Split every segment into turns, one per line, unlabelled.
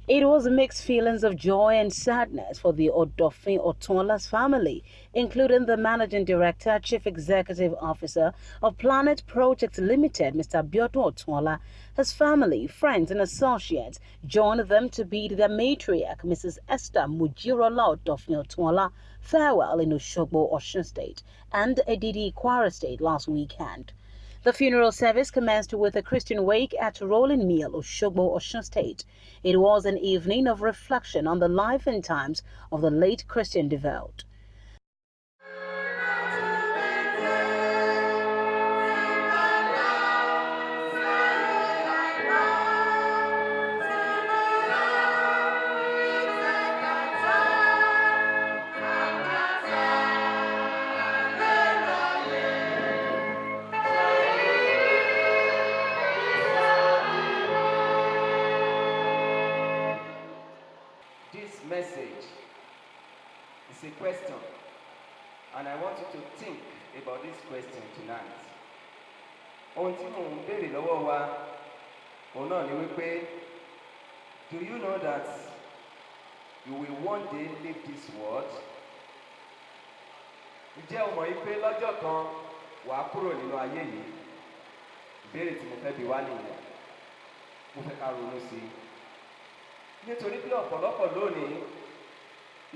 It was mixed feelings of joy and sadness for the Odofin-Otunola's family, including the Managing Director, Chief Executive Officer of Planet Projects Limited, Mr. Biodun Otunola. His family, friends, and associates joined them to bid their matriarch, Mrs. Esther Motunrola Odofin-Otunola, farewell in Osogbo, Osun State, and Edidi, Kwara State last weekend. The funeral service commenced with a Christian wake at Rolling Mill, Osogbo, Osun State. It was an evening of reflection on the life and times of the late Christian devout.
This message is a question, and I want you to think about this question tonight. Ohun tí mò ń béèrè lọ́wọ́ wa, òun náà ni wípé, do you know that you will one day leave this world? Ǹjẹ́ o mọ̀ wípé lọ́jọ́ kan wàá kúrò nínú ayé yìí? Ìbéèrè tí mo fẹ́ bi wá nìyẹn. Mo fẹ́ ká ronú sí i. Nítorí pé ọ̀pọ̀lọpọ̀ lónìí,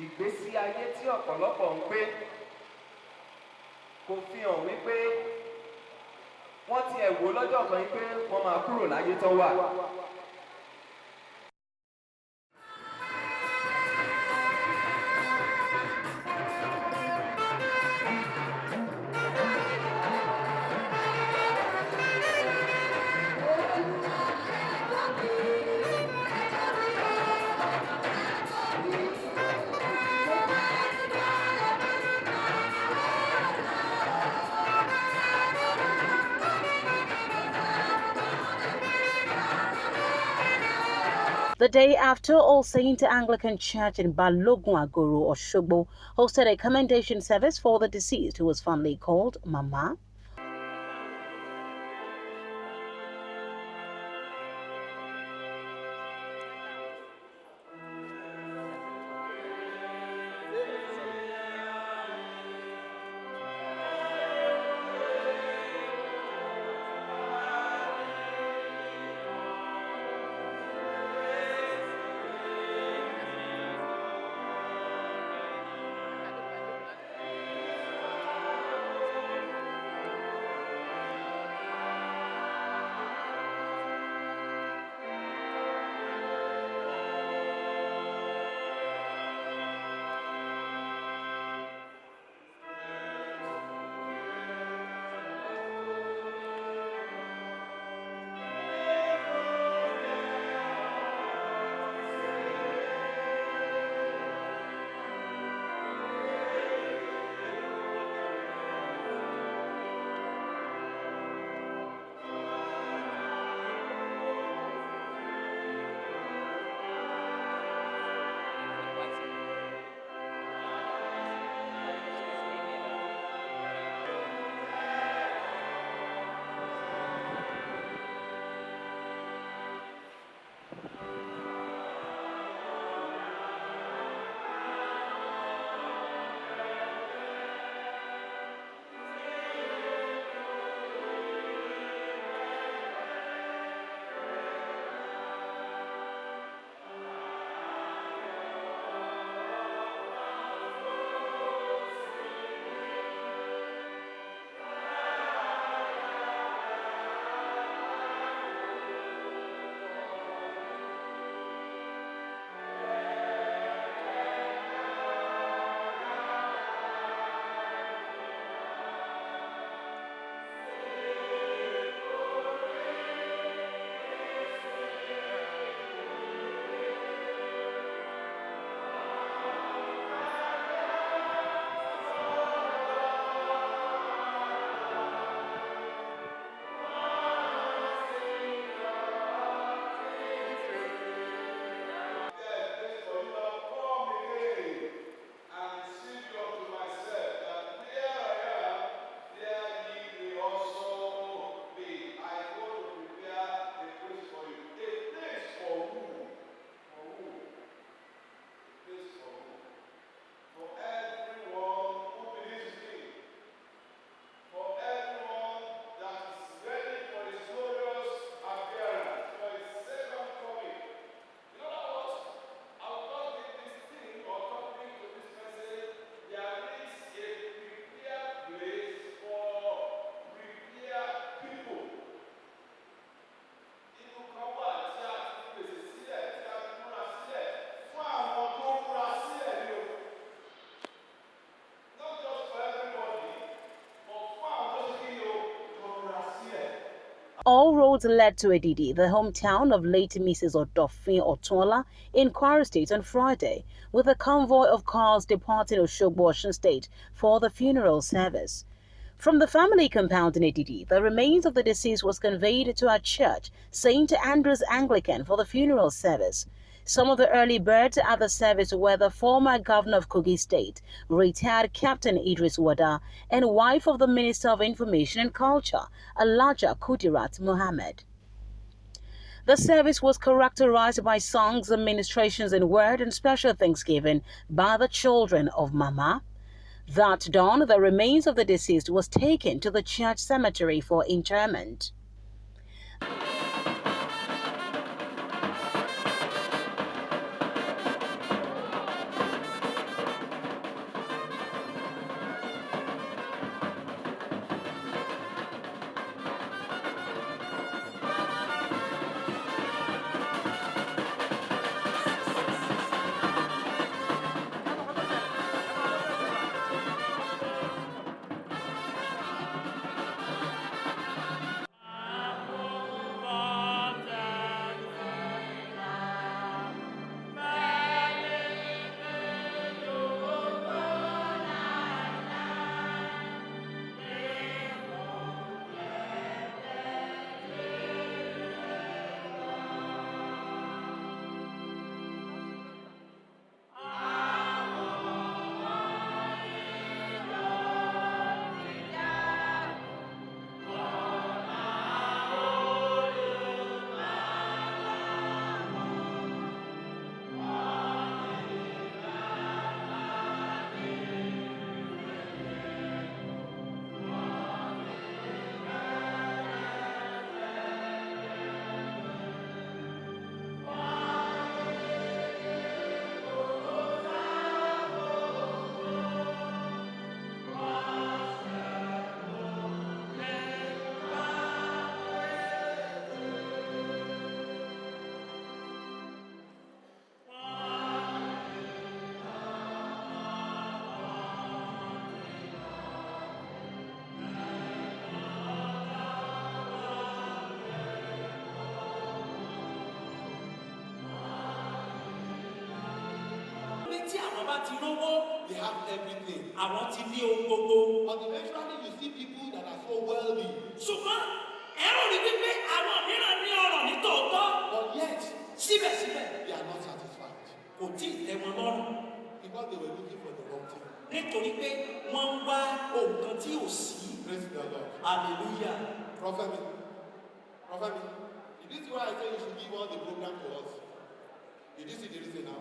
ìgbésí ayé tí ọ̀pọ̀lọpọ̀ ń gbé kò fi hàn wípé wọ́n ti ẹ̀ wò lọ́jọ́ kan wípé wọ́n máa kúrò láyé tó wà.
The day after, All Saints Anglican Church in Balogun Agoro, Osogbo, hosted a commendation service for the deceased, who was fondly called Mama. All roads led to Edidi, the hometown of late Mrs. Odofin-Otunola in Kwara State on Friday, with a convoy of cars departing Osogbo, Osun State for the funeral service. From the family compound in Edidi, the remains of the deceased was conveyed to a church, St. Andrew's Anglican, for the funeral service. Some of the early birds at the service were the former governor of Kogi State, retired Captain Idris Wada, and wife of the Minister of Information and Culture, Alaja Kudirat Mohammed. The service was characterized by songs, ministrations, and word and special thanksgiving by the children of Mama. That dawn, the remains of the deceased was taken to the church cemetery for interment.
They have everything. But eventually you see people that are so wealthy. But yet, they are not satisfied. Because they were looking for the wrong thing. Praise the Lord.
Hallelujah.
Prophet, did you see why I say you should give all the program to us? Did you see the reason now?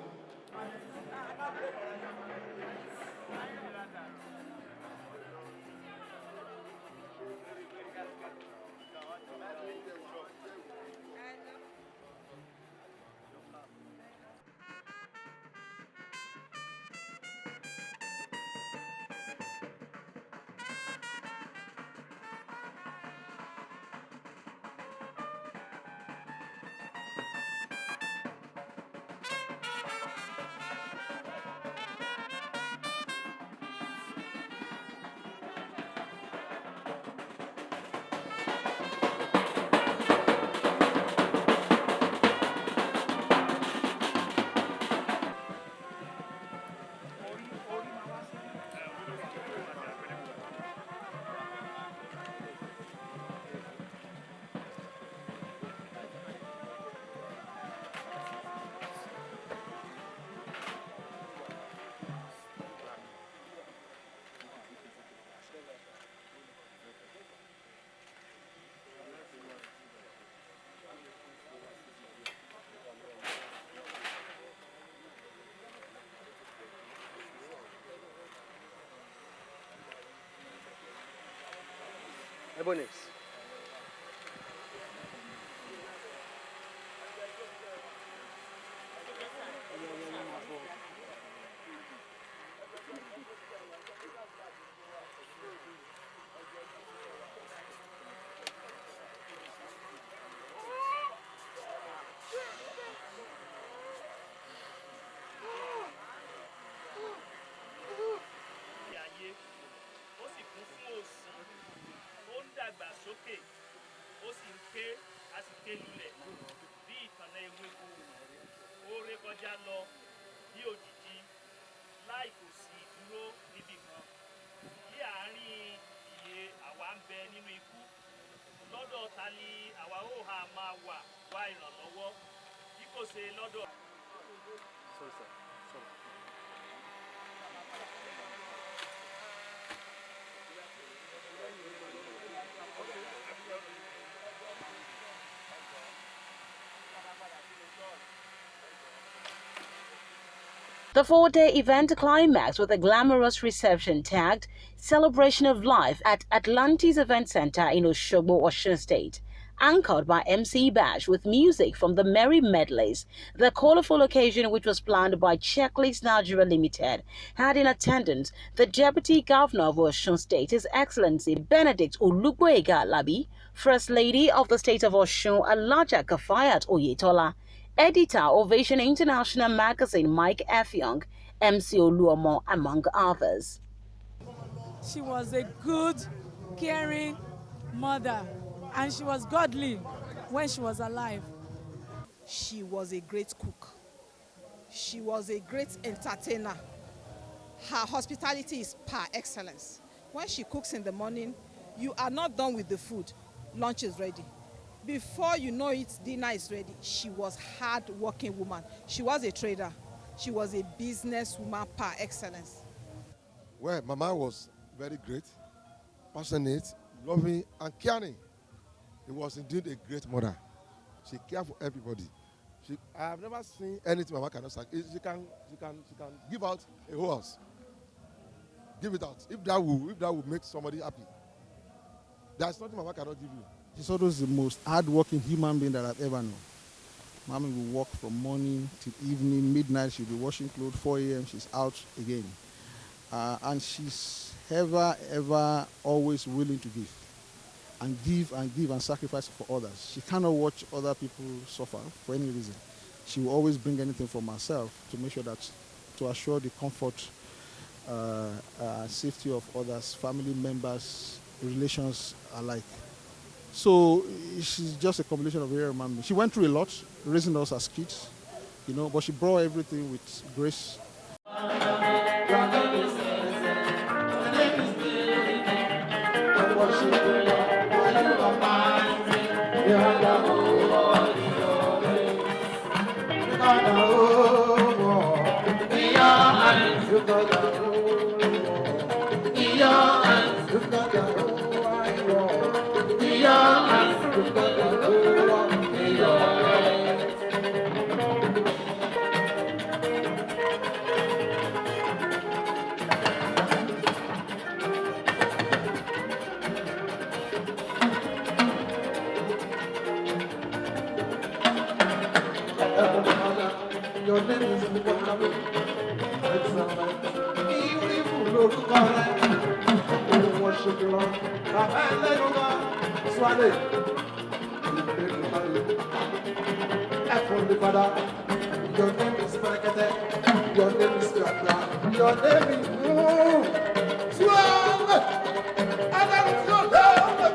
Ebonix.
kọjá lọ ní òjijì láì kò sí dúró níbì kan. Ní àárín iye àwa ń bẹ nínú ikú, lọ́dọ̀ ta ni àwa ó hà máa wá ìrànlọ́wọ́ bí kò ṣe lọ́dọ̀.
The four-day event climaxed with a glamorous reception tagged Celebration of Life at Atlantis Event Center in Osogbo, Osun State, anchored by MC Bash with music from the Merry Medleys. The colorful occasion, which was planned by Checklist Nigeria Limited, had in attendance the Deputy Governor of Osun State, His Excellency Benedict Olugboyega Alabi, First Lady of the State of Osun, Alhaja Kafayat Oyetola, Editor Ovation International Magazine Mike Effiong, MC Oluomo, among others.
She was a good, caring mother, and she was godly when she was alive.
She was a great cook. She was a great entertainer. Her hospitality is par excellence. When she cooks in the morning, you are not done with the food. Lunch is ready. Before you know it, dinner is ready. She was a hard-working woman. She was a trader. She was a businesswoman par excellence.
Well, Mama was very great, passionate, loving, and caring. She was indeed a great mother. She cared for everybody. I have never seen anything Mama cannot say. She can give out a whole house. Give it out. If that will make somebody happy. There's nothing Mama cannot give you.
She's always the most hard-working human being that I've ever known. Mommy will work from morning till evening, midnight. She'll be washing clothes. 4 a.m. she's out again, and she's ever always willing to give and sacrifice for others. She cannot watch other people suffer for any reason. She will always bring anything from herself to make sure that to assure the comfort, safety of others, family members, relations alike. So she's just a combination of very human being. She went through a lot, raising us as kids, but she brought everything with grace.
Your name is Mubarak. Excellent. Beautiful look on it. Worship you, Lord. Hallelujah. Swale. Heavenly Father. Your name is Barakate. Your name is Yakra. Your name is Swale. And that is your name.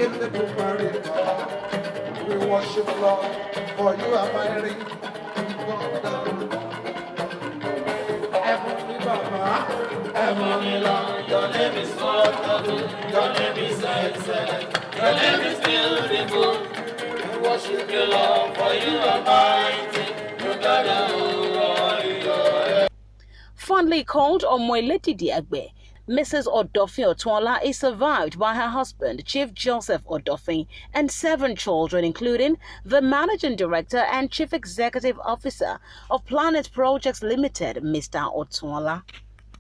In the Bukhari. We worship you, Lord. For you are mighty, Heavenly Baba, Heavenly Lord, your name is wonderful, your name is excellent, your name is beautiful. We worship you, Lord, for you are mighty, you got
Fondly called Omoeletidi Agbe, Mrs. Odofin-Otunola is survived by her husband, Chief Joseph Odofin, and 7 children, including the Managing Director and Chief Executive Officer of Planet Projects Limited, Mr. Otunola.